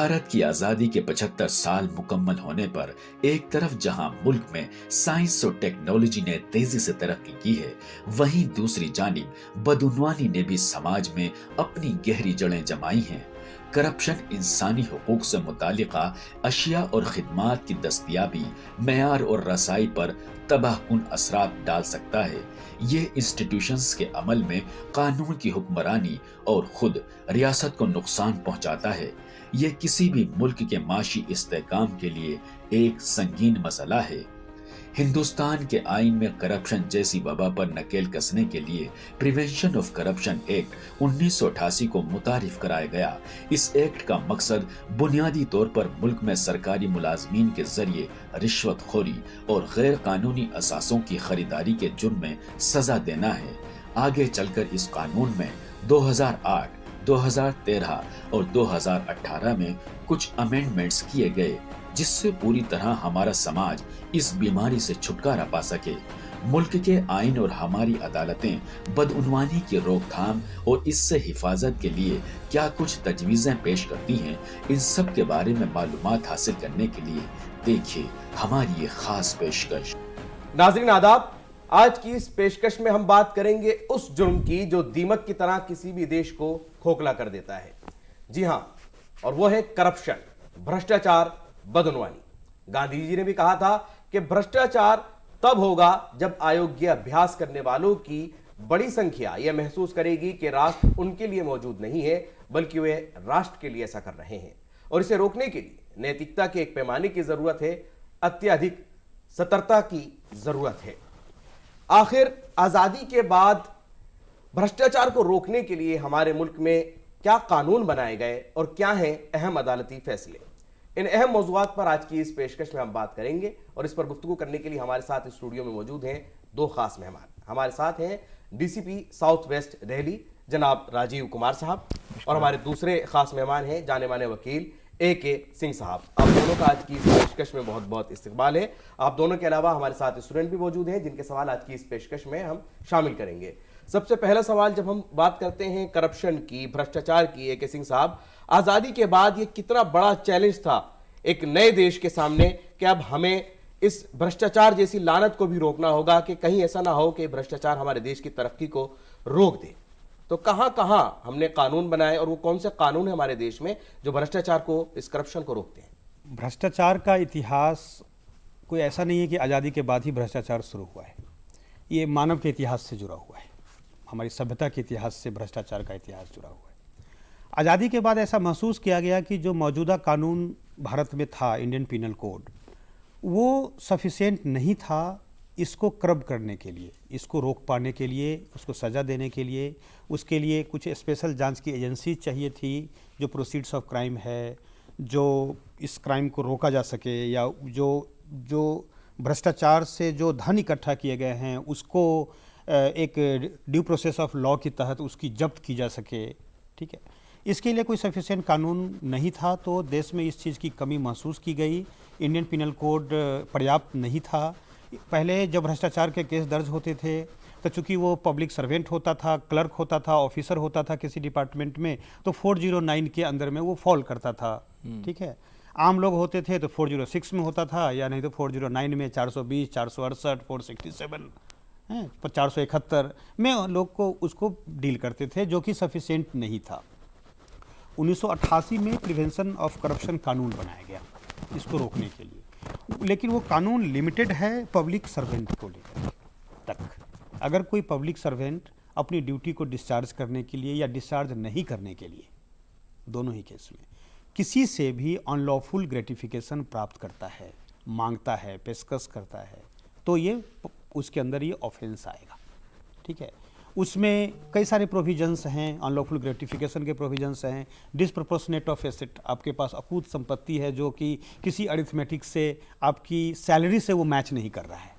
भारत की आजादी के 75 साल मुकम्मल होने पर एक तरफ जहां मुल्क में साइंस और टेक्नोलॉजी ने तेजी से तरक्की की है, वहीं दूसरी जानिब बदउनवानी ने भी समाज में अपनी गहरी जड़ें जमाई हैं। करप्शन इंसानी हुकूक से मुतालिका अशिया और खिदमात की दस्तयाबी, मेयार और रसाई पर तबाहकुन असरात डाल सकता है। ये इंस्टीट्यूशंस के अमल में कानून की हुक्मरानी और खुद रियासत को नुकसान पहुंचाता है। ये किसी भी मुल्क के माशी इस्तेहकाम के लिए एक संगीन मसला है। हिंदुस्तान के आईन में करप्शन जैसी वबा पर नकेल कसने के लिए प्रिवेंशन ऑफ करप्शन एक्ट 1988 को मुतारिफ कराया गया। इस एक्ट का मकसद बुनियादी तौर पर मुल्क में सरकारी मुलाजमीन के जरिए रिश्वतखोरी और गैर कानूनी असासों की खरीदारी के जुर्म में सजा देना है। आगे चलकर इस कानून में 2008, 2013 और 2018 में कुछ अमेंडमेंट्स किए गए, जिससे पूरी तरह हमारा समाज इस बीमारी से छुटकारा पा सके। मुल्क के आइन और हमारी अदालतें बदउनवानी की रोकथाम और इससे हिफाजत के लिए क्या कुछ तजवीज़ें पेश करती हैं, इन सब के बारे में मालूमात हासिल करने के लिए देखिए हमारी ये खास पेशकश। नाज़रीन आदाब, आज की इस पेशकश में हम बात करेंगे उस जुर्म की जो दीमक की तरह किसी भी देश को खोखला कर देता है। जी हां, और वो है करप्शन, भ्रष्टाचार, बदउनवानी। गांधी जी ने भी कहा था कि भ्रष्टाचार तब होगा जब अयोग्य अभ्यास करने वालों की बड़ी संख्या यह महसूस करेगी कि राष्ट्र उनके लिए मौजूद नहीं है, बल्कि वे राष्ट्र के लिए ऐसा कर रहे हैं। और इसे रोकने के लिए नैतिकता के एक पैमाने की जरूरत है, अत्यधिक सतर्कता की जरूरत है। आखिर आजादी के बाद भ्रष्टाचार को रोकने के लिए हमारे मुल्क में क्या कानून बनाए गए और क्या हैं अहम अदालती फैसले, इन अहम मौज़ूआत पर आज की इस पेशकश में हम बात करेंगे। और इस पर गुफ्तगू करने के लिए हमारे साथ स्टूडियो में मौजूद हैं दो खास मेहमान। हमारे साथ हैं डीसीपी साउथ वेस्ट दिल्ली जनाब राजीव कुमार साहब, और हमारे दूसरे खास मेहमान हैं जाने माने वकील AK सिंह साहब। आप दोनों का आज की इस पेशकश में बहुत बहुत इस्तकबाल है। आप दोनों के अलावा हमारे साथ स्टूडेंट भी मौजूद हैं जिनके सवाल आज की इस पेशकश में हम शामिल करेंगे। सबसे पहला सवाल, जब हम बात करते हैं करप्शन की, भ्रष्टाचार की, AK सिंह साहब, आजादी के बाद ये कितना बड़ा चैलेंज था एक नए देश के सामने कि अब हमें इस भ्रष्टाचार जैसी लानत को भी रोकना होगा कि कहीं ऐसा ना हो कि भ्रष्टाचार हमारे देश की तरक्की को रोक दे। तो कहां कहां हमने कानून बनाए और वो कौन से कानून है हमारे देश में जो भ्रष्टाचार को, इस करप्शन को रोकते हैं? भ्रष्टाचार का इतिहास कोई ऐसा नहीं है कि आज़ादी के बाद ही भ्रष्टाचार शुरू हुआ है। ये मानव के इतिहास से जुड़ा हुआ है, हमारी सभ्यता के इतिहास से भ्रष्टाचार का इतिहास जुड़ा हुआ है। आज़ादी के बाद ऐसा महसूस किया गया कि जो मौजूदा कानून भारत में था, इंडियन पिनल कोड, वो सफिशिएंट नहीं था इसको कर्ब करने के लिए, इसको रोक पाने के लिए, उसको सज़ा देने के लिए। उसके लिए कुछ स्पेशल जांच की एजेंसी चाहिए थी जो प्रोसीड्स ऑफ क्राइम है, जो इस क्राइम को रोका जा सके, या जो भ्रष्टाचार से जो धन इकट्ठा किए गए हैं उसको एक ड्यू प्रोसेस ऑफ लॉ के तहत उसकी जब्त की जा सके। ठीक है, इसके लिए कोई सफिशिएंट कानून नहीं था, तो देश में इस चीज़ की कमी महसूस की गई। इंडियन पिनल कोड पर्याप्त नहीं था। पहले जब भ्रष्टाचार के केस दर्ज होते थे तो चूंकि वो पब्लिक सर्वेंट होता था, क्लर्क होता था, ऑफिसर होता था किसी डिपार्टमेंट में, तो 409 के अंदर में वो फॉल करता था। ठीक है, आम लोग होते थे तो 406 में होता था, या नहीं तो 409 में 420, 468, 467 हैं, 471 में लोग को उसको डील करते थे, जो कि सफिशिएंट नहीं था। 1988 में प्रिवेंशन ऑफ करप्शन कानून बनाया गया इसको रोकने के लिए, लेकिन वो कानून लिमिटेड है पब्लिक सर्वेंट को लेकर तक। अगर कोई पब्लिक सर्वेंट अपनी ड्यूटी को डिस्चार्ज करने के लिए या डिस्चार्ज नहीं करने के लिए, दोनों ही केस में किसी से भी अनलॉफुल ग्रेटिफिकेशन प्राप्त करता है, मांगता है, पेशकश करता है, तो ये उसके अंदर ये ऑफेंस आएगा। ठीक है, उसमें कई सारे प्रोविजंस हैं, अनलॉफुल ग्रेटिफिकेशन के प्रोविजंस हैं, डिसप्रोपोर्शनेट ऑफ एसेट, आपके पास अकूत संपत्ति है जो कि किसी अरिथमेटिक से आपकी सैलरी से वो मैच नहीं कर रहा है,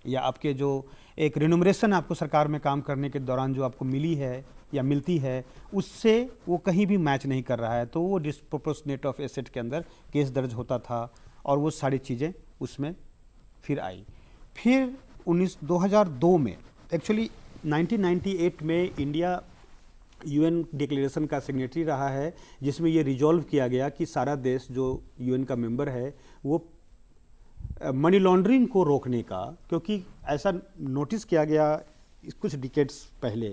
या आपके जो एक रिन्यूमरेशन आपको सरकार में काम करने के दौरान जो आपको मिली है या मिलती है उससे वो कहीं भी मैच नहीं कर रहा है, तो वो डिसप्रोपोर्शनेट ऑफ एसेट के अंदर केस दर्ज होता था और वो सारी चीज़ें उसमें फिर आई। फिर 2002 में, एक्चुअली 1998 में इंडिया यूएन डिक्लेरेशन का सिग्नेटरी रहा है, जिसमें ये रिजॉल्व किया गया कि सारा देश जो यूएन का मेंबर है वो मनी लॉन्ड्रिंग को रोकने का, क्योंकि ऐसा नोटिस किया गया कुछ डिकेड्स पहले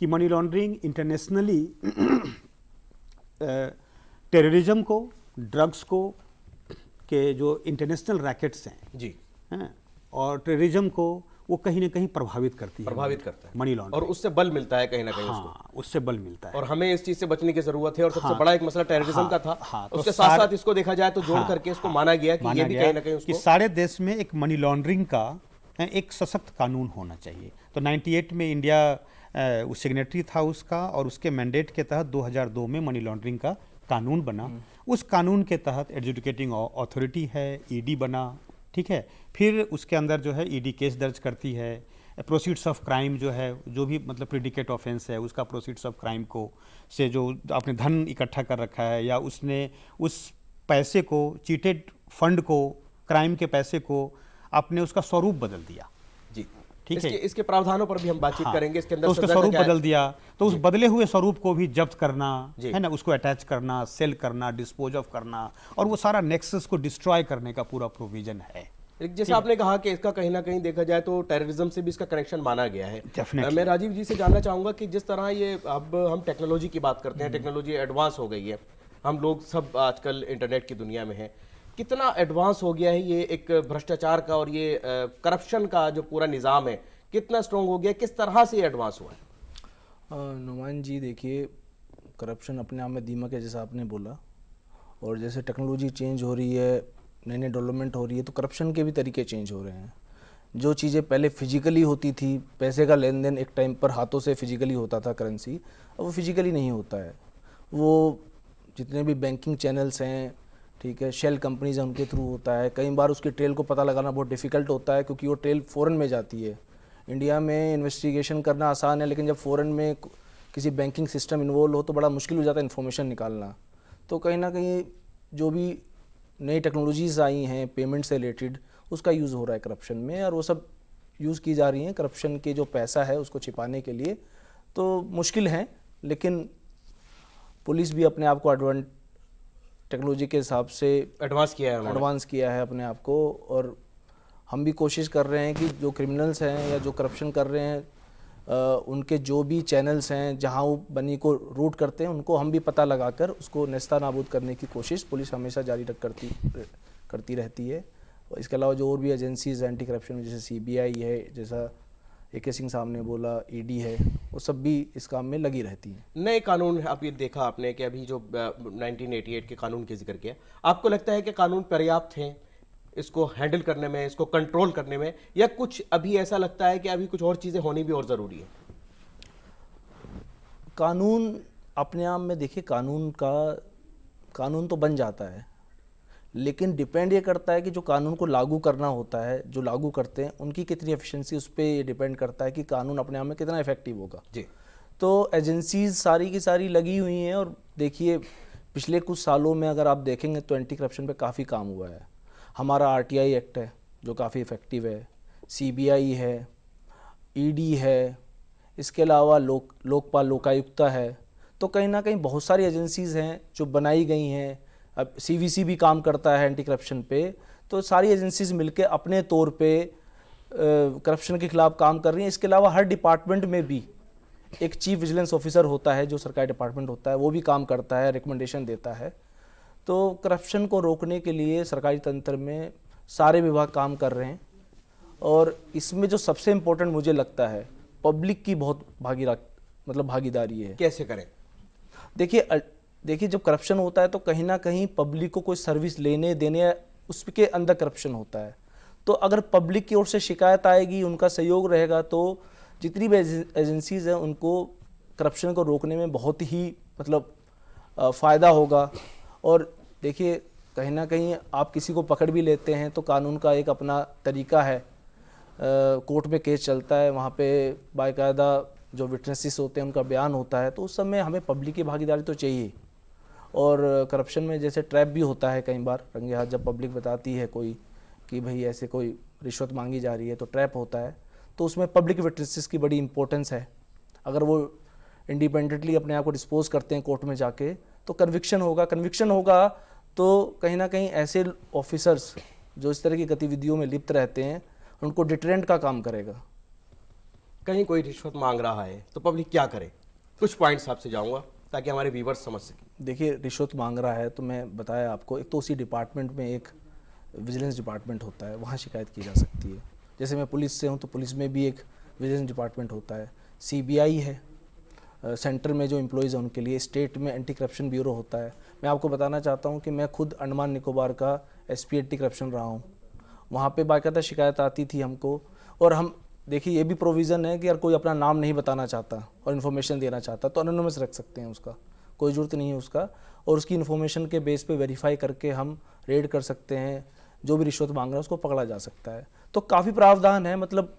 कि मनी लॉन्ड्रिंग इंटरनेशनली टेररिज्म को, ड्रग्स को के जो इंटरनेशनल रैकेट्स जी हैं और टेररिज्म को वो कहीं ना कहीं प्रभावित करता है मनी और लॉन्ड्रिंग, उससे बल मिलता है कहीं ना कहीं उसको। हाँ उससे बल मिलता है। और हमें इस चीज से बचने की जरूरत है। और सबसे हाँ, बड़ा एक मसला टेररिज्म हाँ, का था। हाँ, तो उसके साथ साथ इसको देखा जाए तो जोड़ करके इसको माना गया कि ये भी कहीं ना कहीं कि उसको सारे देश में एक मनी लॉन्ड्रिंग का एक सशक्त कानून होना चाहिए। तो 98 में इंडिया उस सिग्नेटरी था उसका, और उसके मैंडेट के तहत 2002 में मनी लॉन्ड्रिंग का कानून बना। उस कानून के तहत एडजुडिकेटिंग अथॉरिटी है, ईडी बना, ठीक है। फिर उसके अंदर जो है ईडी केस दर्ज करती है, प्रोसीड्स ऑफ क्राइम जो है, जो भी मतलब प्रिडिकेट ऑफेंस है उसका प्रोसीड्स ऑफ क्राइम को से जो आपने धन इकट्ठा कर रखा है या उसने उस पैसे को, चीटेड फंड को, क्राइम के पैसे को आपने उसका स्वरूप बदल दिया, जी ठीक है। इसके प्रावधानों पर भी हम बातचीत हाँ, करेंगे। इसके अंदर तो उसका सजा का स्वरूप क्या है? बदल दिया, तो उस बदले हुए स्वरूप को भी जब्त करना जी। है ना, उसको अटैच करना, सेल करना, डिस्पोज ऑफ करना, और वो सारा नेक्सस को डिस्ट्रॉय करने का पूरा प्रोविजन है। जैसे आपने कहा कि इसका कहीं ना कहीं देखा जाए तो टेररिज्म से भी इसका कनेक्शन माना गया है। Definitely। मैं राजीव जी से जानना चाहूंगा कि जिस तरह ये अब हम टेक्नोलॉजी की बात करते हैं, टेक्नोलॉजी एडवांस हो गई है, हम लोग सब आजकल इंटरनेट की दुनिया में हैं, कितना एडवांस हो गया है ये एक भ्रष्टाचार का और ये करप्शन का जो पूरा निज़ाम है कितना स्ट्रॉन्ग हो गया, किस तरह से एडवांस हुआ है? नुमान जी देखिए, करप्शन अपने आप में दीमक है जैसा आपने बोला, और जैसे टेक्नोलॉजी चेंज हो रही है, नई नई डेवलपमेंट हो रही है, तो करप्शन के भी तरीके चेंज हो रहे हैं। जो चीज़ें पहले फिजिकली होती थी, पैसे का लेन देन एक टाइम पर हाथों से फिजिकली होता था, करेंसी, अब वो फिजिकली नहीं होता है। वो जितने भी बैंकिंग चैनल्स हैं, ठीक है, शेल कंपनीज हैं, उनके थ्रू होता है। कई बार उसकी ट्रेल को पता लगाना बहुत डिफ़िकल्ट होता है, क्योंकि वो ट्रेल फ़ॉरेन में जाती है। इंडिया में इन्वेस्टिगेशन करना आसान है, लेकिन जब फ़ॉरेन में किसी बैंकिंग सिस्टम इन्वॉल्व हो तो बड़ा मुश्किल हो जाता है इन्फॉर्मेशन निकालना। तो कहीं ना कहीं जो भी नई टेक्नोलॉजीज़ आई हैं पेमेंट से रिलेटेड, उसका यूज़ हो रहा है करप्शन में, और वो सब यूज़ की जा रही हैं करप्शन के जो पैसा है उसको छिपाने के लिए। तो मुश्किल है, लेकिन पुलिस भी अपने आप को टेक्नोलॉजी के हिसाब से एडवांस किया है उन्होंने। एडवांस किया है अपने आप को, और हम भी कोशिश कर रहे हैं कि जो क्रिमिनल्स हैं या जो करप्शन कर रहे हैं, उनके जो भी चैनल्स हैं जहां वो बनी को रूट करते हैं, उनको हम भी पता लगाकर उसको नेस्ता नाबूद करने की कोशिश पुलिस हमेशा जारी करती रहती है। और इसके अलावा जो और भी एजेंसीज एंटी करप्शन में, जैसे सीबीआई है, जैसा AK सिंह साहब ने बोला, ईडी है, वो सब भी इस काम में लगी रहती हैं। नए कानून आप ये देखा आपने कि अभी जो 1988 के कानून के जिक्र किया, आपको लगता है कि कानून पर्याप्त हैं इसको हैंडल करने में, इसको कंट्रोल करने में, या कुछ अभी ऐसा लगता है कि अभी कुछ और चीज़ें होनी भी और ज़रूरी है? कानून अपने आप में देखिए, कानून तो बन जाता है, लेकिन डिपेंड ये करता है कि जो कानून को लागू करना होता है, जो लागू करते हैं उनकी कितनी एफिशिएंसी, उस पर ये डिपेंड करता है कि कानून अपने आप में कितना इफेक्टिव होगा। जी। तो एजेंसीज सारी की सारी लगी हुई हैं, और देखिए पिछले कुछ सालों में अगर आप देखेंगे तो एंटी करप्शन पे काफ़ी काम हुआ है। हमारा RTI एक्ट है जो काफ़ी इफ़ेक्टिव है, CBI है, ED है, इसके अलावा लोकपाल लोकायुक्ता है। तो कहीं ना कहीं बहुत सारी एजेंसीज़ हैं जो बनाई गई हैं। अब CVC भी काम करता है एंटी करप्शन पे। तो सारी एजेंसीज़ मिलके अपने तौर पे करप्शन के खिलाफ काम कर रही हैं। इसके अलावा हर डिपार्टमेंट में भी एक चीफ विजिलेंस ऑफिसर होता है, जो सरकारी डिपार्टमेंट होता है, वो भी काम करता है, रिकमेंडेशन देता है। तो करप्शन को रोकने के लिए सरकारी तंत्र में सारे विभाग काम कर रहे हैं, और इसमें जो सबसे इम्पोर्टेंट मुझे लगता है, पब्लिक की बहुत भागीदारी है। कैसे करें? देखिए जब करप्शन होता है तो कहीं ना कहीं पब्लिक को कोई सर्विस लेने देने, उसके अंदर करप्शन होता है। तो अगर पब्लिक की ओर से शिकायत आएगी, उनका सहयोग रहेगा, तो जितनी भी एजेंसीज़ हैं उनको करप्शन को रोकने में बहुत ही फ़ायदा होगा। और देखिए कहीं ना कहीं आप किसी को पकड़ भी लेते हैं तो कानून का एक अपना तरीका है, कोर्ट में केस चलता है, वहाँ पे बाकायदा जो विटनेसेस होते हैं उनका बयान होता है, तो उस समय हमें पब्लिक की भागीदारी तो चाहिए। और करप्शन में जैसे ट्रैप भी होता है कई बार, रंगे हाथ जब पब्लिक बताती है कोई कि भाई ऐसे कोई रिश्वत मांगी जा रही है, तो ट्रैप होता है, तो उसमें पब्लिक विटनेसेस की बड़ी इंपॉर्टेंस है। अगर वो इंडिपेंडेंटली अपने आप को डिस्पोज करते हैं कोर्ट में जाके, तो कन्विक्शन होगा तो कहीं ना कहीं ऐसे ऑफिसर्स जो इस तरह की गतिविधियों में लिप्त रहते हैं उनको डिटरेंट का काम करेगा। कहीं कोई रिश्वत मांग रहा है तो पब्लिक क्या करे? कुछ पॉइंट्स आपसे जाऊंगा ताकि हमारे व्यूवर्स समझ सकें। देखिए, रिश्वत मांग रहा है तो मैं बताया आपको, एक तो उसी डिपार्टमेंट में एक विजिलेंस डिपार्टमेंट होता है, वहाँ शिकायत की जा सकती है। जैसे मैं पुलिस से हूँ तो पुलिस में भी एक विजिलेंस डिपार्टमेंट होता है, सीबीआई है, सेंटर में जो एम्प्लॉयज़ हैं उनके लिए, स्टेट में एंटी करप्शन ब्यूरो होता है। मैं आपको बताना चाहता हूँ कि मैं खुद अंडमान निकोबार का एसपी एंटी करप्शन रहा हूँ, वहाँ पे बाकायदा शिकायत आती थी हमको। और हम देखिए, ये भी प्रोविज़न है कि अगर कोई अपना नाम नहीं बताना चाहता और इन्फॉर्मेशन देना चाहता तो एनोनिमस रख सकते हैं, उसका कोई ज़रूरत नहीं है उसका, और उसकी इन्फॉर्मेशन के बेस पे वेरीफाई करके हम रेड कर सकते हैं, जो भी रिश्वत मांग रहा है उसको पकड़ा जा सकता है। तो काफ़ी प्रावधान है, मतलब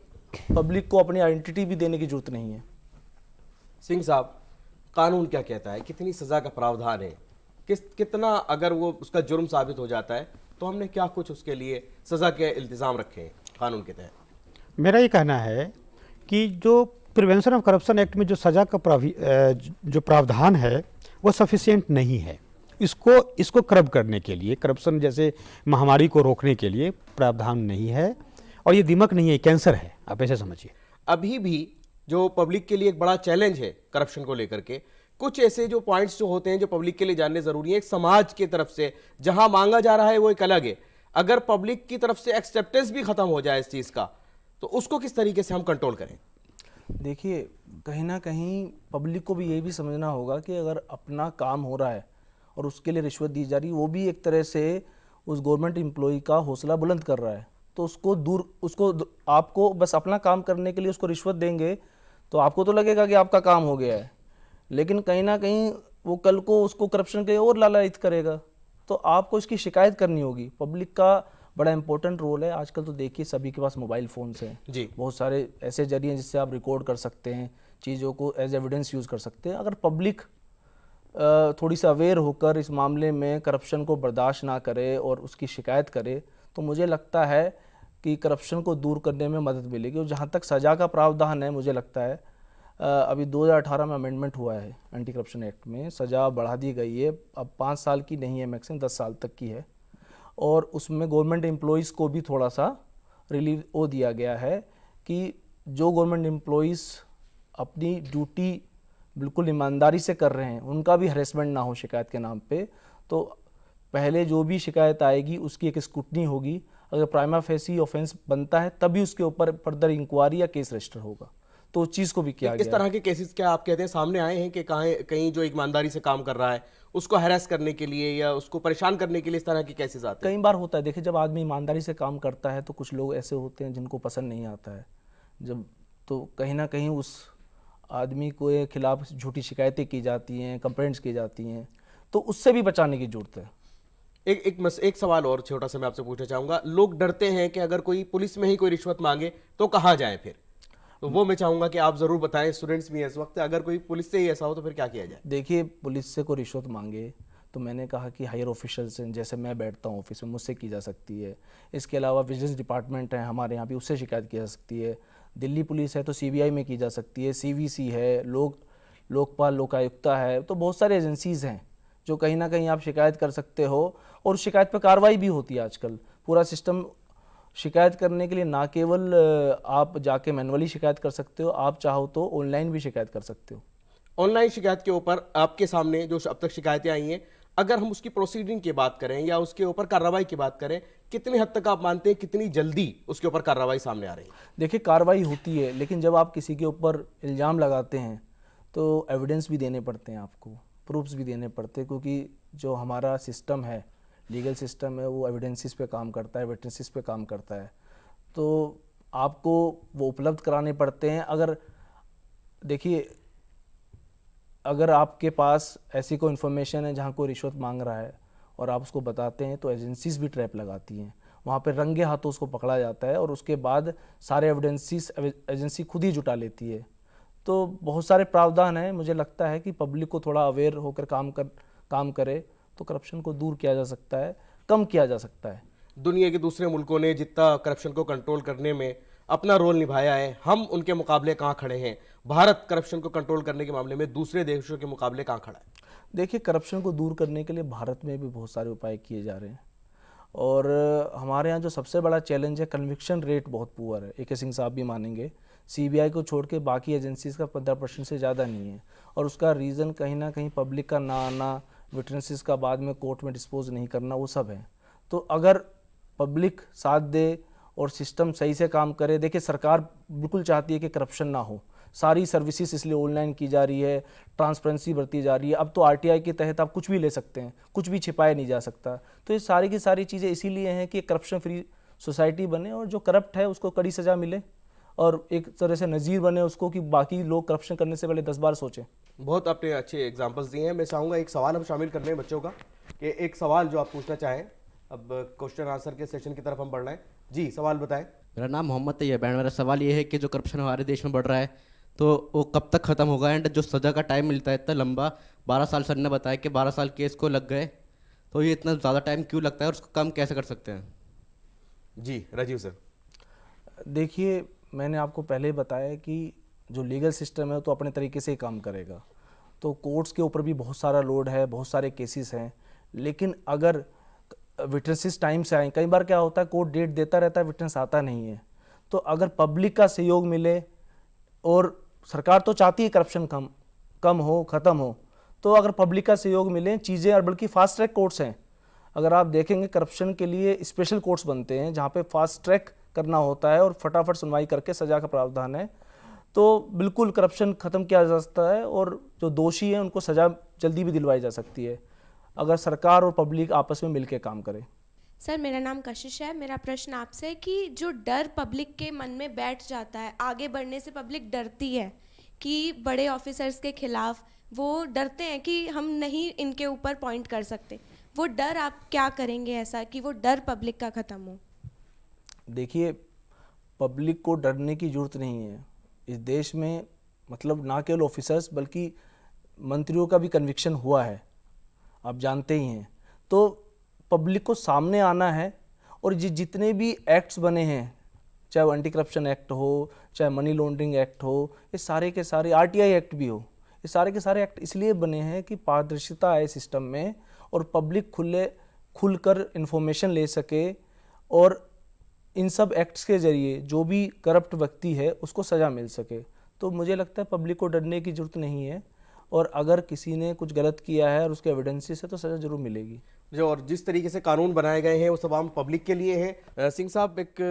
पब्लिक को अपनी आइडेंटिटी भी देने की ज़रूरत नहीं है। सिंह साहब, कानून क्या कहता है? कितनी सजा का प्रावधान है? कितना अगर वो उसका जुर्म साबित हो जाता है तो हमने क्या कुछ उसके लिए सजा के इल्तिजाम रखे हैं कानून के तहत? मेरा ये कहना है कि जो प्रिवेंशन ऑफ करप्शन एक्ट में जो सज़ा का जो प्रावधान है वो सफिशिएंट नहीं है। इसको कर्ब करने के लिए, करप्शन जैसे महामारी को रोकने के लिए प्रावधान नहीं है। और ये दीमक नहीं है, कैंसर है, आप ऐसे समझिए। अभी भी जो पब्लिक के लिए एक बड़ा चैलेंज है करप्शन को लेकर के, कुछ ऐसे जो पॉइंट्स जो होते हैं जो पब्लिक के लिए जानने जरूरी है। एक समाज की तरफ से जहां मांगा जा रहा है वो एक अलग है, अगर पब्लिक की तरफ से एक्सेप्टेंस भी खत्म हो जाए इस चीज का तो उसको किस तरीके से हम कंट्रोल करें? देखिए, कहीं ना कहीं पब्लिक को भी ये भी समझना होगा कि अगर अपना काम हो रहा है और उसके लिए रिश्वत दी जा रही है, वो भी एक तरह से उस गवर्नमेंट एम्प्लॉय का हौसला बुलंद कर रहा है, तो आपको बस अपना काम करने के लिए उसको रिश्वत देंगे तो आपको तो लगेगा कि आपका काम हो गया है, लेकिन कहीं ना कहीं वो कल को उसको करप्शन के और लालायित करेगा। तो आपको इसकी शिकायत करनी होगी। पब्लिक का बड़ा इंपॉर्टेंट रोल है। आजकल तो देखिए सभी के पास मोबाइल फ़ोन्स हैं जी, बहुत सारे ऐसे जरिए जिससे आप रिकॉर्ड कर सकते हैं, चीज़ों को एज एविडेंस यूज़ कर सकते हैं। अगर पब्लिक थोड़ी सी अवेयर होकर इस मामले में करप्शन को बर्दाश्त ना करे और उसकी शिकायत करे तो मुझे लगता है कि करप्शन को दूर करने में मदद मिलेगी। और जहाँ तक सज़ा का प्रावधान है, मुझे लगता है अभी 2018 में अमेंडमेंट हुआ है एंटी करप्शन एक्ट में, सज़ा बढ़ा दी गई है, अब 5 साल की नहीं है, मैक्सिमम 10 साल तक की है। और उसमें गवर्नमेंट एम्प्लॉइज़ को भी थोड़ा सा रिलीव वो दिया गया है कि जो गवर्नमेंट एम्प्लॉइज़ अपनी ड्यूटी बिल्कुल ईमानदारी से कर रहे हैं, उनका भी हरेसमेंट ना हो शिकायत के नाम पे। तो पहले जो भी शिकायत आएगी उसकी एक स्क्रूटनी होगी, अगर प्राइमा फेसी ऑफेंस बनता है तभी उसके ऊपर फर्दर इंक्वायरी या केस रजिस्टर होगा। तो उस चीज़ को भी किया गया। इस तरह के केसेस क्या आप कहते हैं सामने आए हैं कि कहीं जो ईमानदारी से काम कर रहा है उसको हैरेस करने के लिए या उसको परेशान करने के लिए इस तरह के केसेस आते हैं? कई बार होता है। देखिए, जब आदमी ईमानदारी से काम करता है तो कुछ लोग ऐसे होते हैं जिनको पसंद नहीं आता है, जब तो कहीं ना कहीं उस आदमी के खिलाफ झूठी शिकायतें की जाती हैं, कंप्लेंट्स की जाती हैं, तो उससे भी बचाने की जरूरत है। एक सवाल और छोटा सा मैं आपसे पूछना चाहूंगा। लोग डरते हैं कि अगर कोई पुलिस में ही कोई रिश्वत मांगे तो कहाँ जाए फिर, तो वो मैं चाहूंगा कि आप जरूर बताएं। स्टूडेंट्स भी हैं इस वक्त, अगर कोई पुलिस से ही ऐसा हो तो फिर क्या किया जाए? देखिए, पुलिस से कोई रिश्वत मांगे तो मैंने कहा कि हायर ऑफिशियल्स हैं, जैसे मैं बैठता हूँ ऑफिस में, मुझसे की जा सकती है। इसके अलावा विजिलेंस डिपार्टमेंट है हमारे यहाँ भी, उससे शिकायत की जा सकती है। दिल्ली पुलिस है तो सीबीआई में की जा सकती है, सीवीसी है, लोकपाल लोकायुक्ता है, तो बहुत सारे एजेंसीज़ हैं जो कहीं ना कहीं आप शिकायत कर सकते हो और शिकायत पर कार्रवाई भी होती है। आजकल पूरा सिस्टम शिकायत करने के लिए ना केवल आप जाके मैनुअली शिकायत कर सकते हो, आप चाहो तो ऑनलाइन भी शिकायत कर सकते हो। ऑनलाइन शिकायत के ऊपर आपके सामने जो अब तक शिकायतें आई हैं, अगर हम उसकी प्रोसीडिंग की बात करें या उसके ऊपर कार्रवाई की बात करें, कितनी हद तक आप मानते हैं कितनी जल्दी उसके ऊपर कार्रवाई सामने आ रही है? देखिए, कार्रवाई होती है, लेकिन जब आप किसी के ऊपर इल्ज़ाम लगाते हैं तो एविडेंस भी देने पड़ते हैं, आपको प्रूफ्स भी देने पड़ते हैं, क्योंकि जो हमारा सिस्टम है, लीगल सिस्टम है, वो एविडेंसेस पे काम करता है, विटनेसेस पे काम करता है, तो आपको वो उपलब्ध कराने पड़ते हैं। अगर देखिए, अगर आपके पास ऐसी कोई इन्फॉर्मेशन है जहाँ कोई रिश्वत मांग रहा है और आप उसको बताते हैं तो एजेंसीज भी ट्रैप लगाती हैं, वहाँ पे रंगे हाथों उसको पकड़ा जाता है और उसके बाद सारे एविडेंसेस एजेंसी खुद ही जुटा लेती है। तो बहुत सारे प्रावधान हैं। मुझे लगता है कि पब्लिक को थोड़ा अवेयर होकर काम करे तो करप्शन को दूर किया जा सकता है, कम किया जा सकता है। दुनिया के दूसरे मुल्कों ने जितना करप्शन को कंट्रोल करने में अपना रोल निभाया है, हम उनके मुकाबले कहाँ खड़े हैं, भारत करप्शन को कंट्रोल करने के मामले में दूसरे देशों के मुकाबले कहाँ खड़ा है? देखिए, करप्शन को दूर करने के लिए भारत में भी बहुत सारे उपाय किए जा रहे हैं और हमारे यहाँ जो सबसे बड़ा चैलेंज है, कन्विक्शन रेट बहुत पुअर है। AK सिंह साहब भी मानेंगे, CBI को छोड़ के बाकी एजेंसीज का 15% से ज़्यादा नहीं है और उसका रीज़न कहीं ना कहीं पब्लिक का ना आना, विटनेसेस का बाद में कोर्ट में डिस्पोज नहीं करना, वो सब है। तो अगर पब्लिक साथ दे और सिस्टम सही से काम करे, देखिए सरकार बिल्कुल चाहती है कि करप्शन ना हो, सारी सर्विसेज इसलिए ऑनलाइन की जा रही है, ट्रांसपेरेंसी बढ़ती जा रही है। अब तो RTI के तहत आप कुछ भी ले सकते हैं, कुछ भी छिपाया नहीं जा सकता। तो ये सारी की सारी चीज़ें इसीलिए हैं कि करप्शन फ्री सोसाइटी बने और जो करप्ट है उसको कड़ी सज़ा मिले और एक तरह से नज़ीर बने उसको, कि बाकी लोग करप्शन करने से पहले 10 बार सोचें। बहुत आपने अच्छे एग्जाम्पल्स दिए हैं। मैं चाहूँगा एक सवाल हम शामिल करने हैं बच्चों का, कि एक सवाल जो आप पूछना चाहें। अब क्वेश्चन आंसर के सेशन की तरफ हम बढ़ रहे हैं। जी, सवाल बताएं। मेरा नाम मोहम्मद तैयब है। मेरा सवाल ये है कि जो करप्शन हमारे देश में बढ़ रहा है तो वो कब तक ख़त्म होगा, एंड जो सज़ा का टाइम मिलता है इतना लंबा, 12 साल सर ने बताया कि 12 साल केस को लग गए, तो ये इतना ज़्यादा टाइम क्यों लगता है और उसको कम कैसे कर सकते हैं? जी, राजीव सर। देखिए, मैंने आपको पहले ही बताया कि जो लीगल सिस्टम है तो अपने तरीके से ही काम करेगा, तो कोर्ट्स के ऊपर भी बहुत सारा लोड है, बहुत सारे केसेस हैं, लेकिन अगर विटनेसेस टाइम से आए, कई बार क्या होता है कोर्ट डेट देता रहता है, विटनेस आता नहीं है, तो अगर पब्लिक का सहयोग मिले, और सरकार तो चाहती है करप्शन कम हो, ख़त्म हो, तो अगर पब्लिक का सहयोग मिले, चीज़ें, और बल्कि फास्ट ट्रैक कोर्ट्स हैं, अगर आप देखेंगे करप्शन के लिए स्पेशल कोर्ट्स बनते हैं जहाँ पे फास्ट ट्रैक करना होता है और फटाफट सुनवाई करके सज़ा का प्रावधान है, तो बिल्कुल करप्शन ख़त्म किया जा सकता है और जो दोषी हैं उनको सज़ा जल्दी भी दिलवाई जा सकती है अगर सरकार और पब्लिक आपस में मिलकर काम करे। सर, मेरा नाम कशिश है। मेरा प्रश्न आपसे है कि जो डर पब्लिक के मन में बैठ जाता है, आगे बढ़ने से पब्लिक डरती है कि बड़े ऑफिसर्स के खिलाफ वो डरते हैं कि हम नहीं इनके ऊपर पॉइंट कर सकते, वो डर आप क्या करेंगे ऐसा कि वो डर पब्लिक का ख़त्म हो? देखिए, पब्लिक को डरने की ज़रूरत नहीं है इस देश में, मतलब ना केवल ऑफिसर्स बल्कि मंत्रियों का भी कन्विक्शन हुआ है, आप जानते ही हैं। तो पब्लिक को सामने आना है और जितने भी एक्ट्स बने हैं, चाहे वो एंटी करप्शन एक्ट हो, चाहे मनी लॉन्ड्रिंग एक्ट हो, ये सारे के सारे, RTI एक्ट भी हो, ये सारे के सारे एक्ट इसलिए बने हैं कि पारदर्शिता आए सिस्टम में और पब्लिक खुलकर इन्फॉर्मेशन ले सके और इन सब एक्ट्स के ज़रिए जो भी करप्ट व्यक्ति है उसको सज़ा मिल सके। तो मुझे लगता है पब्लिक को डरने की ज़रूरत नहीं है और अगर किसी ने कुछ गलत किया है और उसके एविडेंसेस है तो सज़ा जरूर मिलेगी। जो और जिस तरीके से कानून बनाए गए हैं वो सब आम पब्लिक के लिए हैं। सिंह साहब, एक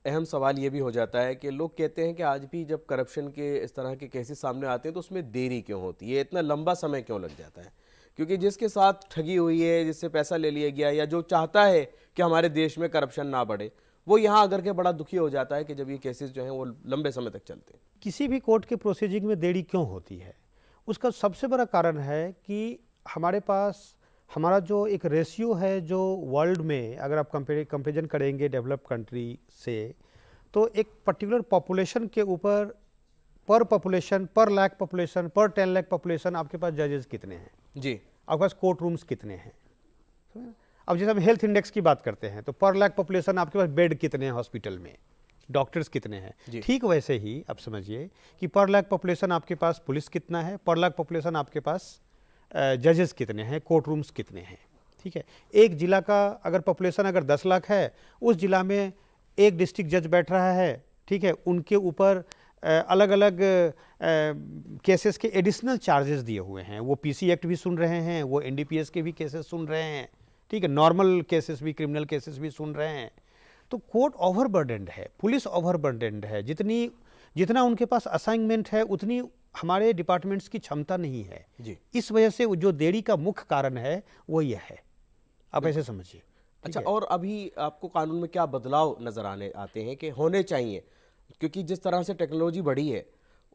अहम सवाल ये भी हो जाता है कि लोग कहते हैं कि आज भी जब करप्शन के इस तरह के केसेस सामने आते हैं तो उसमें देरी क्यों होती है, इतना लंबा समय क्यों लग जाता है? क्योंकि जिसके साथ ठगी हुई है, जिससे पैसा ले लिया गया, या जो चाहता है कि हमारे देश में करप्शन ना बढ़े, वो यहाँ आकर के बड़ा दुखी हो जाता है कि जब ये केसेस जो हैं वो लंबे समय तक चलते हैं। किसी भी कोर्ट के प्रोसीजिंग में देरी क्यों होती है, उसका सबसे बड़ा कारण है कि हमारे पास हमारा जो एक रेशियो है, जो वर्ल्ड में अगर आप कंपेरिजन करेंगे डेवलप कंट्री से, तो एक पर्टिकुलर पॉपुलेशन के ऊपर पर पॉपुलेशन, पर लाख पॉपुलेशन, पर 10 लाख पॉपुलेशन आपके पास जजेस कितने हैं जी, आपके पास कोर्ट रूम्स कितने हैं। अब जैसे हम हेल्थ इंडेक्स की बात करते हैं तो पर लाख पॉपुलेशन आपके पास बेड कितने हैं हॉस्पिटल में, डॉक्टर्स कितने हैं। ठीक वैसे ही आप समझिए कि पर लाख पॉपुलेशन आपके पास पुलिस कितना है, पर लाख पॉपुलेशन आपके पास जजेस कितने हैं, कोर्ट रूम्स कितने हैं। ठीक है, एक जिला का अगर पॉपुलेशन अगर 10 लाख है, उस जिला में एक डिस्ट्रिक्ट जज बैठ रहा है, ठीक है, उनके ऊपर अलग अलग केसेस के एडिशनल चार्जेस दिए हुए हैं, वो PC एक्ट भी सुन रहे हैं, वो NDPS के भी केसेस सुन रहे हैं, ठीक है, नॉर्मल केसेस भी, क्रिमिनल केसेस भी सुन रहे हैं। तो कोर्ट ओवरबर्डेंड है, पुलिस ओवरबर्डेंड है, जितना उनके पास असाइनमेंट है उतनी हमारे डिपार्टमेंट्स की क्षमता नहीं है जी। इस वजह से जो देरी का मुख्य कारण है वो यह है, आप ऐसे समझिए। अच्छा, और अभी आपको कानून में क्या बदलाव नजर आते हैं कि होने चाहिए? क्योंकि जिस तरह से टेक्नोलॉजी बढ़ी है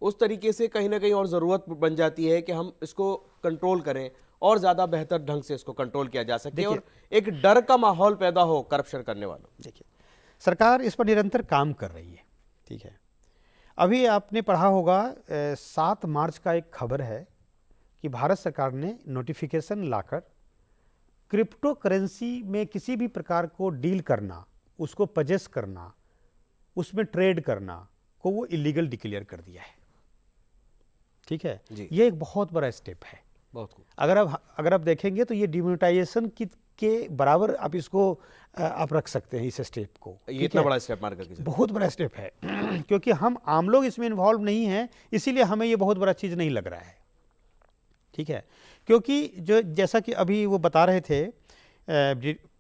उस तरीके से कहीं ना कहीं और ज़रूरत बन जाती है कि हम इसको कंट्रोल करें और ज़्यादा बेहतर ढंग से इसको कंट्रोल किया जा सके और एक डर का माहौल पैदा हो करप्शन करने वालों। देखिए, सरकार इस पर निरंतर काम कर रही है। ठीक है, अभी आपने पढ़ा होगा 7 मार्च का एक खबर है कि भारत सरकार ने नोटिफिकेशन लाकर क्रिप्टो करेंसी में किसी भी प्रकार को डील करना, उसको पजेस करना, उसमें ट्रेड करना को वो इलीगल डिक्लेयर कर दिया है। ठीक है, जी। ये एक बहुत बड़ा स्टेप है। बहुत खूब। अगर आप देखेंगे तो ये डिमोनेटाइजेशन के बराबर आप इसको आप रख सकते हैं इस स्टेप को। ये ठीक इतना है? बड़ा स्टेप मार करके चलिए। बहुत बड़ा स्टेप है क्योंकि हम आम लोग इसमें इन्वॉल्व नहीं हैं, इसीलिए हमें ये बहुत बड़ा चीज़ नहीं लग रहा है। ठीक है, क्योंकि जो जैसा कि अभी वो बता रहे थे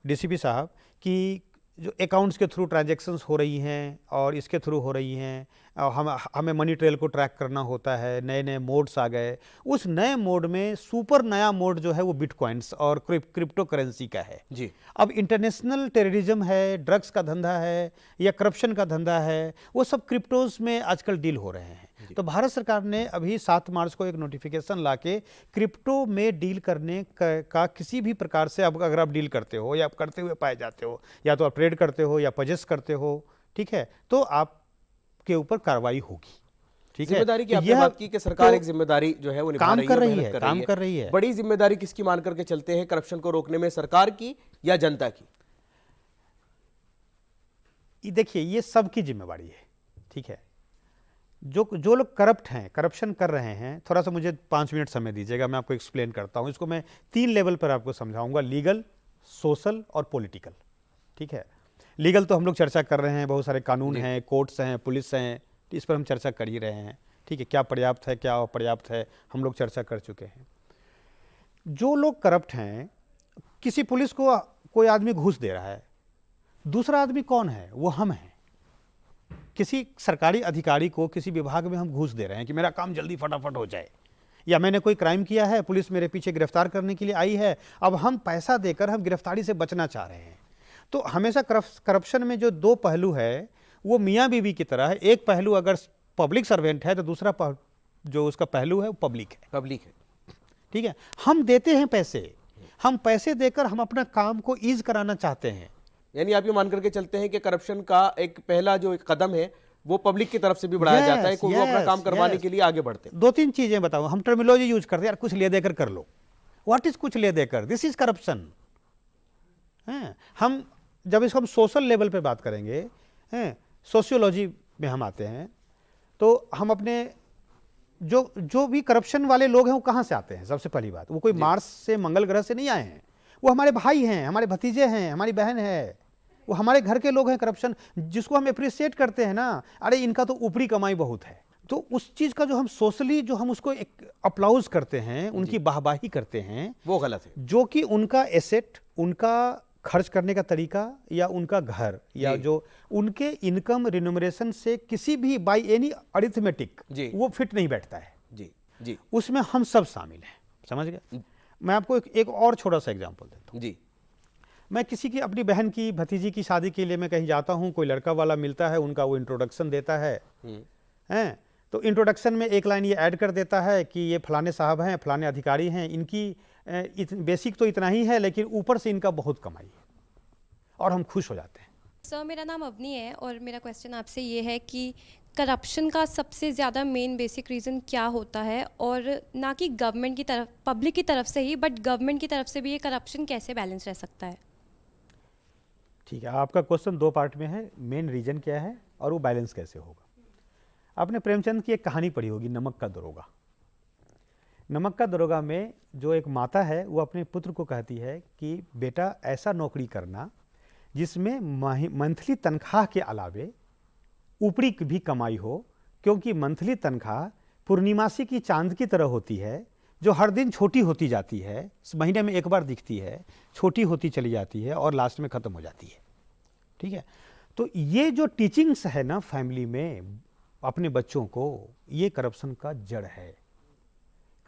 डीसीपी साहब कि जो अकाउंट्स के थ्रू ट्रांजैक्शंस हो रही हैं और इसके थ्रू हो रही हैं, और हमें मनी ट्रेल को ट्रैक करना होता है, नए नए मोड्स आ गए। उस नए मोड में सुपर नया मोड जो है वो बिटकॉइंस और क्रिप्टो करेंसी का है। जी। अब इंटरनेशनल टेररिज्म है, ड्रग्स का धंधा है या करप्शन का धंधा है, वो सब क्रिप्टोज में आजकल डील हो रहे हैं। तो भारत सरकार ने अभी 7 मार्च को एक नोटिफिकेशन लाके क्रिप्टो में डील करने का किसी भी प्रकार से अब अगर आप डील करते हो या आप करते हुए पाए जाते हो, या तो आप ट्रेड करते हो या पजेस करते हो, ठीक है, तो आपके ऊपर कार्रवाई होगी। ठीक है, जिम्मेदारी की तो आपने यह बात की कि सरकार तो एक जिम्मेदारी जो है वो निभा काम रही कर है, रही मेहनत है, काम कर रही है। बड़ी जिम्मेदारी किसकी मान करके चलते हैं करप्शन को रोकने में, सरकार की या जनता की? देखिए, ये सबकी जिम्मेवारी है। ठीक है, जो लोग करप्ट हैं, करप्शन कर रहे हैं, थोड़ा सा मुझे 5 मिनट समय दीजिएगा, मैं आपको एक्सप्लेन करता हूँ। इसको मैं 3 लेवल पर आपको समझाऊंगा, लीगल, सोशल और पॉलिटिकल। ठीक है, लीगल तो हम लोग चर्चा कर रहे हैं, बहुत सारे कानून हैं, कोर्ट्स हैं, पुलिस हैं, इस पर हम चर्चा कर ही रहे हैं। ठीक है, क्या पर्याप्त है, क्या अपर्याप्त है, हम लोग चर्चा कर चुके हैं। जो लोग करप्ट हैं, किसी पुलिस को कोई आदमी घूस दे रहा है, दूसरा आदमी कौन है? वो हम हैं। किसी सरकारी अधिकारी को किसी विभाग में हम घूस दे रहे हैं कि मेरा काम जल्दी फटाफट हो जाए, या मैंने कोई क्राइम किया है, पुलिस मेरे पीछे गिरफ्तार करने के लिए आई है, अब हम पैसा देकर हम गिरफ्तारी से बचना चाह रहे हैं। तो हमेशा करप्शन में जो 2 पहलू है वो मियाँ बीवी की तरह है। एक पहलू अगर पब्लिक सर्वेंट है तो दूसरा जो उसका पहलू है वो पब्लिक है। पब्लिक है। ठीक है, हम देते हैं पैसे, हम पैसे देकर हम अपना काम को ईज कराना चाहते हैं। यानी आप ये मान करके चलते हैं कि करप्शन का एक पहला जो एक कदम है वो पब्लिक की तरफ से भी बढ़ाया जाता है, कि वो अपना काम करवाने के लिए आगे बढ़ते हैं। 2-3 चीजें बताओ, हम टर्मिनोलॉजी यूज करते हैं, यार कुछ ले देकर कर लो। व्हाट इज कुछ ले देकर? This is corruption. हम जब इसको हम सोशल लेवल पे बात करेंगे, सोशियोलॉजी में हम आते हैं, तो हम अपने जो भी करप्शन वाले लोग हैं वो कहाँ से आते हैं? सबसे पहली बात, वो कोई मार्स से, मंगल ग्रह से नहीं आए हैं, वो हमारे भाई हैं, हमारे भतीजे हैं, हमारी बहन है, वो हमारे घर के लोग हैं। करप्शन जिसको हम अप्रिशिएट करते हैं ना, अरे इनका तो ऊपरी कमाई बहुत है, तो उस चीज का जो हम सोशली जो हम उसको एक अप्लाउज करते हैं, उनकी वाहवाही करते हैं, वो गलत है। जो कि उनका एसेट, उनका खर्च करने का तरीका, या उनका घर, या जो उनके इनकम रिन्यूमरेशन से किसी भी बाय एनी अरिथमेटिक वो फिट नहीं बैठता है। जी जी, उसमें हम सब शामिल हैं। समझ गए? मैं आपको एक और छोटा सा एग्जांपल देता हूँ। जी, मैं किसी की, अपनी बहन की, भतीजी की शादी के लिए मैं कहीं जाता हूँ, कोई लड़का वाला मिलता है, उनका वो इंट्रोडक्शन देता है, हैं, तो इंट्रोडक्शन में एक लाइन ये ऐड कर देता है कि ये फलाने साहब हैं, फलाने अधिकारी हैं, इनकी बेसिक तो इतना ही है, लेकिन ऊपर से इनका बहुत कमाई है, और हम खुश हो जाते हैं। सर, मेरा नाम अवनी है और मेरा क्वेश्चन आपसे ये है कि करप्शन का सबसे ज़्यादा मेन बेसिक रीज़न क्या होता है, और ना कि गवर्नमेंट की तरफ, पब्लिक की तरफ से ही, बट गवर्नमेंट की तरफ से भी ये करप्शन कैसे बैलेंस रह सकता है? ठीक है, आपका क्वेश्चन 2 पार्ट में है, मेन रीजन क्या है और वो बैलेंस कैसे होगा। आपने प्रेमचंद की एक कहानी पढ़ी होगी, नमक का दरोगा। नमक का दरोगा में जो एक माता है वो अपने पुत्र को कहती है कि बेटा ऐसा नौकरी करना जिसमें मंथली तनख्वाह के अलावे ऊपरी भी कमाई हो, क्योंकि मंथली तनख्वाह पूर्णिमासी की चांद की तरह होती है, जो हर दिन छोटी होती जाती है, महीने में एक बार दिखती है, छोटी होती चली जाती है और लास्ट में ख़त्म हो जाती है। ठीक है, तो ये जो टीचिंग्स है ना फैमिली में अपने बच्चों को, ये करप्शन का जड़ है।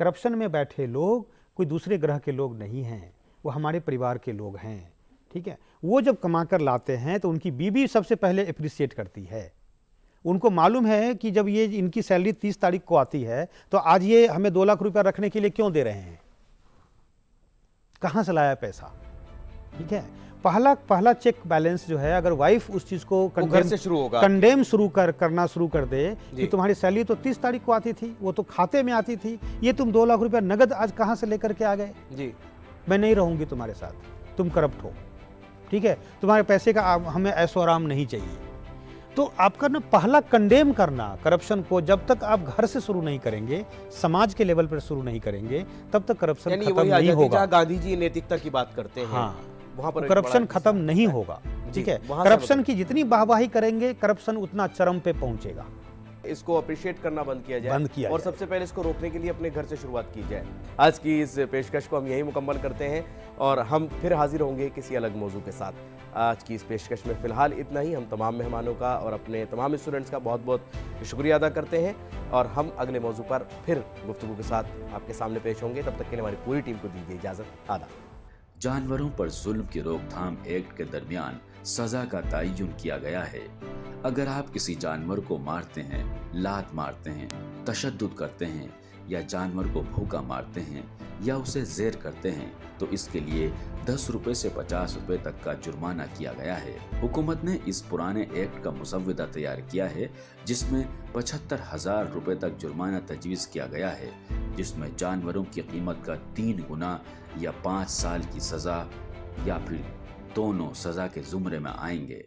करप्शन में बैठे लोग कोई दूसरे ग्रह के लोग नहीं हैं, वो हमारे परिवार के लोग हैं। ठीक है, वो जब कमा कर लाते हैं तो उनकी बीवी सबसे पहले अप्रिशिएट करती है। उनको मालूम है कि जब ये इनकी सैलरी 30 तारीख को आती है तो आज ये हमें 2 लाख रुपया रखने के लिए क्यों दे रहे हैं, कहाँ से लाया पैसा। ठीक है, पहला चेक बैलेंस जो है, अगर वाइफ उस चीज को घर से शुरू होगा, कंडेम करना शुरू कर दे कि तुम्हारी सैलरी तो 30 तारीख को आती थी, वो तो खाते में आती थी, ये तुम 2 लाख रुपया नगद आज कहाँ से लेकर के आ गए, जी मैं नहीं रहूंगी तुम्हारे साथ, तुम करप्ट हो। ठीक है, तुम्हारे पैसे का हमें ऐशो आराम नहीं चाहिए। तो आपका ना पहला कंडेम करना करप्शन को जब तक आप घर से शुरू नहीं करेंगे, समाज के लेवल पर शुरू नहीं करेंगे, तब तक करप्शन यानी खत्म वही आ नहीं जाती है होगा। जहाँ गांधी जी नैतिकता की बात करते हैं, हाँ, वहां पर करप्शन खत्म नहीं होगा। ठीक है, वहाँ से करप्शन की जितनी वाहवाही करेंगे, करप्शन उतना चरम पे पहुंचेगा। इसको अप्रिशिएट करना बंद किया जाए, बंद किया और जाए। सबसे पहले इसको रोकने के लिए अपने घर से शुरुआत की जाए। आज की इस पेशकश को हम यही मुकम्मल करते हैं और हम फिर हाजिर होंगे किसी अलग मौजू के साथ। आज की इस पेशकश में फिलहाल इतना ही। हम तमाम मेहमानों का और अपने तमाम स्टूडेंट्स का बहुत बहुत शुक्रिया अदा करते हैं और हम अगले मौजू पर फिर गुफ्तगू के साथ आपके सामने पेश होंगे। तब तक के लिए हमारी पूरी टीम को दीजिए इजाज़त। आदाब। जानवरों पर जुल्म की रोकथाम एक्ट के दरमियान सजा का तयन किया गया है। अगर आप किसी जानवर को मारते हैं, लात मारते हैं, तशद्दुद करते हैं या जानवर को भूखा मारते हैं या उसे ज़ेर करते हैं तो इसके लिए 10 रुपए से 50 रुपए तक का जुर्माना किया गया है। हुकूमत ने इस पुराने एक्ट का मुसव्वदा तैयार किया है जिसमें 75,000 रुपए तक जुर्माना तजवीज़ किया गया है, जिसमें जानवरों की कीमत का 3 गुना या 5 साल की सज़ा या फिर दोनों सज़ा के ज़ुमरे में आएंगे।